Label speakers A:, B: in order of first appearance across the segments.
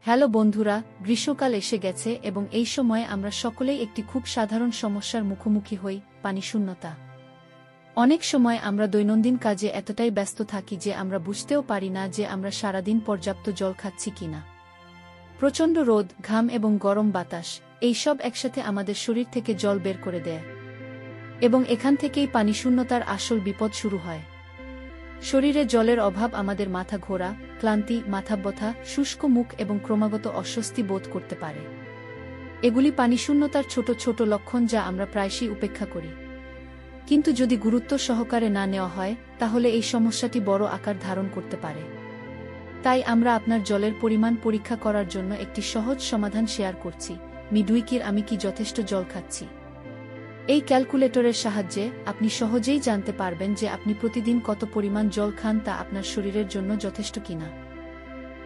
A: Hello বন্ধুরা, গ্রীষ্মকাল এসে গেছে এবং এই সময়ে আমরা সকলেই একটি খুব সাধারণ সমস্যার মুখোমুখি হই, পানিশূন্যতা। অনেক সময় আমরা দৈনন্দিন কাজে এতটাই ব্যস্ত থাকি যে আমরা বুঝতেও পারি না যে আমরা সারাদিন পর্যাপ্ত জল খাচ্ছি কিনা। প্রচণ্ড রোদ, ঘাম এবং গরম বাতাস, এই সব একসাথে আমাদের শরীর থেকে জল বের করে দেয়। এবং এখান থেকেই পানিশূন্যতার আসল বিপদ শুরু হয়। শরীরে জলের অভাব আমাদের মাথা ঘোরা, ক্লান্তি, মাথা ব্যথা, শুষ্ক মুখ এবং ক্রমাগত অস্বস্তি বোধ করতে পারে। এগুলি পানিশূন্যতার ছোট ছোট লক্ষণ যা আমরা প্রায়শই উপেক্ষা করি। কিন্তু যদি গুরুত্ব সহকারে না নেওয়া হয়, তাহলে এই সমস্যাটি বড় আকার ধারণ করতে পারে। তাই আমরা আপনার জলের পরিমাণ পরীক্ষা করার জন্য একটি সহজ সমাধান শেয়ার করছি, মিডউইকের আমি কি যথেষ্ট জল খাচ্ছি। এই ক্যালকুলেটরের সাহায্যে আপনি সহজেই জানতে পারবেন যে আপনি প্রতিদিন কত পরিমাণ জল খান তা আপনার শরীরের জন্য যথেষ্ট কিনা।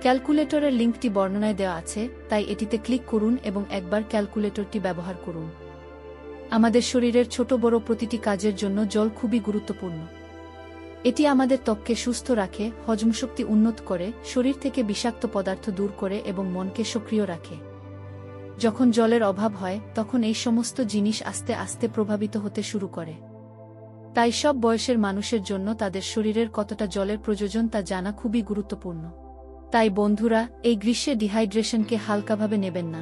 A: ক্যালকুলেটরের লিঙ্কটি বর্ণনায় দেওয়া আছে, তাই এটিতে ক্লিক করুন এবং একবার ক্যালকুলেটরটি ব্যবহার করুন। আমাদের শরীরের ছোট বড় প্রতিটি কাজের জন্য জল খুবই গুরুত্বপূর্ণ। এটি আমাদের ত্বককে সুস্থ রাখে, হজমশক্তি উন্নত করে, শরীর থেকে বিষাক্ত পদার্থ দূর করে এবং মনকে সক্রিয় রাখে। যখন জলের অভাব হয়, তখন এই সমস্ত জিনিস আস্তে আস্তে প্রভাবিত হতে শুরু করে। তাই সব বয়সের মানুষের জন্য তাদের শরীরের কতটা জলের প্রয়োজন তা জানা খুবই গুরুত্বপূর্ণ। তাই বন্ধুরা, এই গ্রীষ্মে ডিহাইড্রেশনকে হালকাভাবে নেবেন না।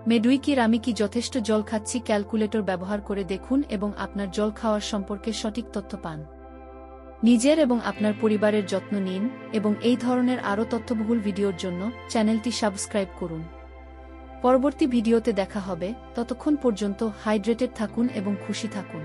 A: মিডউইকের আমি কি যথেষ্ট জল খাচ্ছি ক্যালকুলেটর ব্যবহার করে দেখুন এবং আপনার জল খাওয়ার সম্পর্কে সঠিক তথ্য পান। নিজের এবং আপনার পরিবারের যত্ন নিন এবং এই ধরনের আরও তথ্যবহুল ভিডিওর জন্য চ্যানেলটি সাবস্ক্রাইব করুন। পরবর্তী ভিডিওতে দেখা হবে, ততক্ষণ পর্যন্ত হাইড্রেটেড থাকুন এবং খুশি থাকুন।